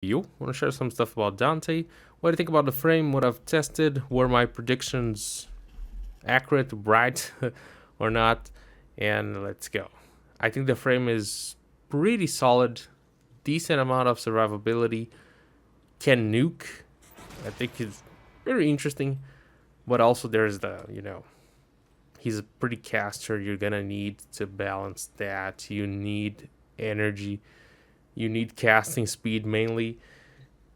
You want to share some stuff about Dante? What do you think about the frame? What I've tested? Were my predictions accurate, right, or not? And let's go. I think the frame is pretty solid, decent amount of survivability. Can nuke. I think it's very interesting, but also there's he's a pretty caster. You're gonna need to balance that. You need energy. You need casting speed mainly.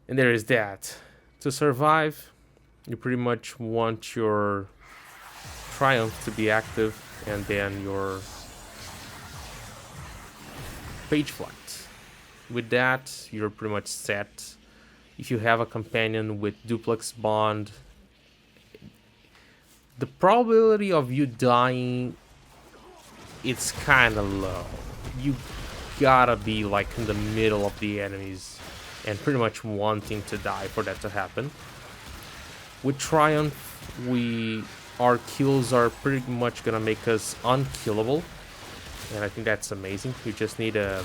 And there is that. To survive, you pretty much want your Triumph to be active and then your Page Flight. With that, you're pretty much set. If you have a companion with Duplex Bond, the probability of you dying, it's kind of low. You gotta be like in the middle of the enemies and pretty much wanting to die for that to happen. With Triumph, our kills are pretty much gonna make us unkillable, and I think that's amazing. You just need a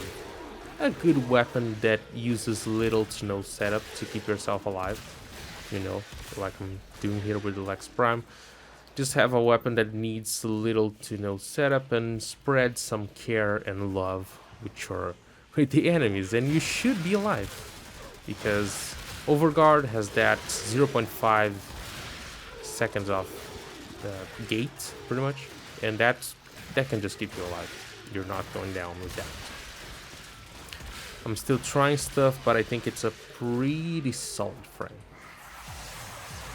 good weapon that uses little to no setup to keep yourself alive. Like I'm doing here with the Lex Prime. Just have a weapon that needs little to no setup and spread some care and love with the enemies, and you should be alive because Overguard has that 0.5 seconds of gate pretty much, and that can just keep you alive. You're not going down with that. I'm still trying stuff, but I think it's a pretty solid frame.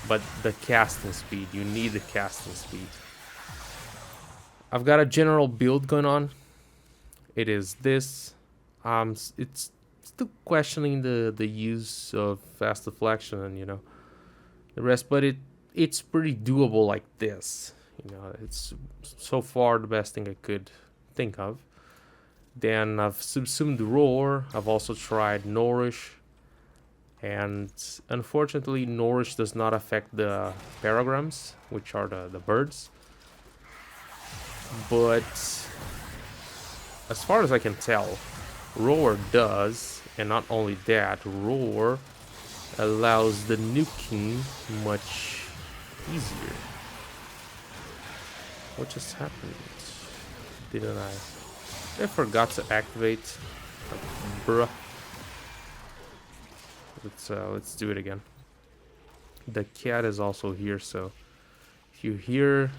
But the casting speed, you need the casting speed. I've got a general build going on. It is this. It's still questioning the use of fast deflection and the rest, but it's pretty doable like this. It's so far the best thing I could think of. Then I've subsumed Roar. I've also tried Nourish, and unfortunately Nourish does not affect the paragrams, which are the birds. But as far as I can tell, Roar does, and not only that, Roar allows the nuking much easier. What just happened? Didn't I? I forgot to activate. Bruh. Let's do it again. The cat is also here, so if you hear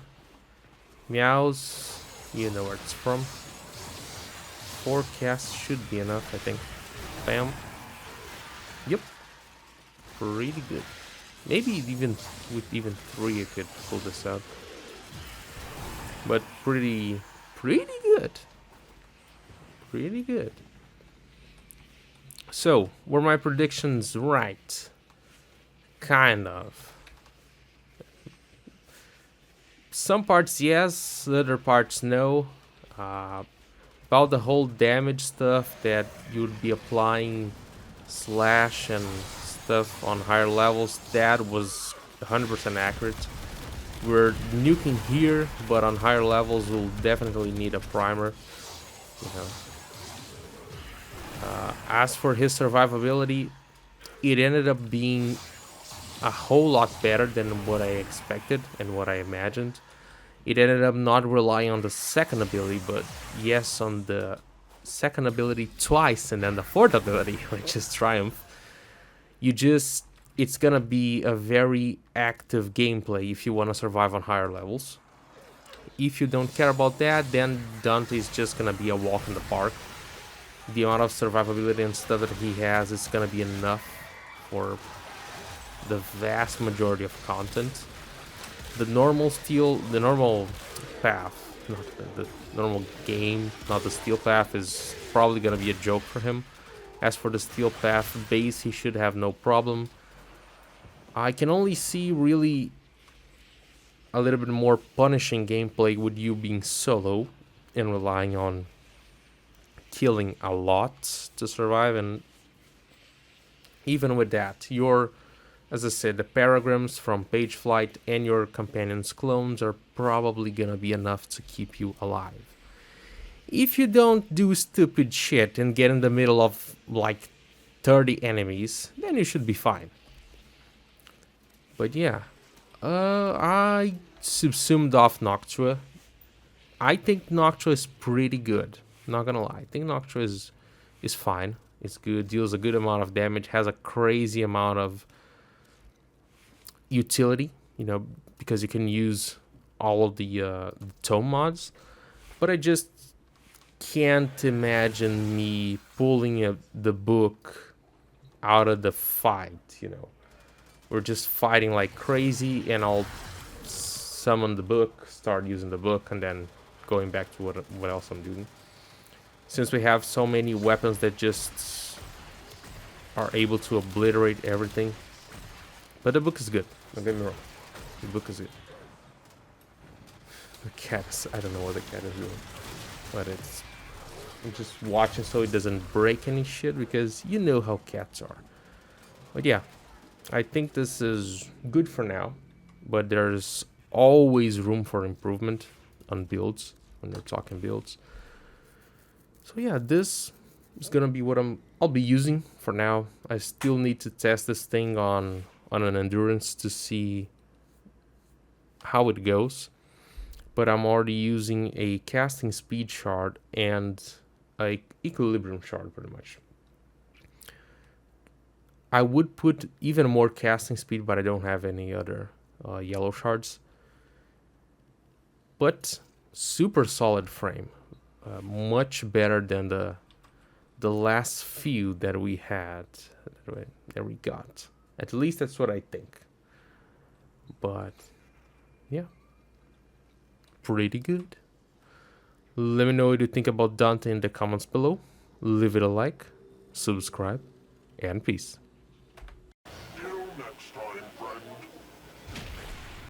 meows, you know where it's from. 4 casts should be enough, I think. Bam. Yep. Pretty good. Maybe even with 3 I could pull this out. But pretty good. Pretty good. So, were my predictions right? Kind of. Some parts yes, other parts no. About the whole damage stuff that you'd be applying slash and stuff on higher levels, that was 100% accurate. We're nuking here, but on higher levels we'll definitely need a primer. As for his survivability, it ended up being a whole lot better than what I expected and what I imagined. It ended up not relying on the second ability, but yes, on the second ability twice, and then the fourth ability, which is Triumph. It's gonna be a very active gameplay if you want to survive on higher levels. If you don't care about that, then Dante is just gonna be a walk in the park. The amount of survivability and stuff that he has is gonna be enough for the vast majority of content. The normal path, not the normal game, not the steel path, is probably gonna be a joke for him. As for the steel path base, he should have no problem. I can only see really a little bit more punishing gameplay with you being solo and relying on killing a lot to survive, and even with that, as I said, the paragrams from Page Flight and your companion's clones are probably gonna be enough to keep you alive. If you don't do stupid shit and get in the middle of like 30 enemies, then you should be fine. But yeah, I subsumed off Noctua. I think Noctua is pretty good. Not gonna lie, I think Noctua is fine. It's good, deals a good amount of damage, has a crazy amount of utility, you know, because you can use all of the tome mods. But I just can't imagine me pulling the book out of the fight, you know. We're just fighting like crazy, and I'll summon the book, start using the book, and then going back to what else I'm doing. Since we have so many weapons that just are able to obliterate everything. But the book is good, don't get me wrong. The book is good. The cat is, I don't know what the cat is doing. But I'm just watching so it doesn't break any shit, because you know how cats are. But yeah, I think this is good for now, but there's always room for improvement on builds when we're talking builds. So yeah, this is gonna be what I'll be using for now. I still need to test this thing on an endurance to see how it goes, but I'm already using a casting speed shard and a equilibrium shard pretty much. I would put even more casting speed, but I don't have any other yellow shards. But super solid frame, much better than the last few that we had, that we got. At least that's what I think. But yeah, pretty good. Let me know what you think about Dante in the comments below. Leave it a like, subscribe, and peace. Till next time, friend.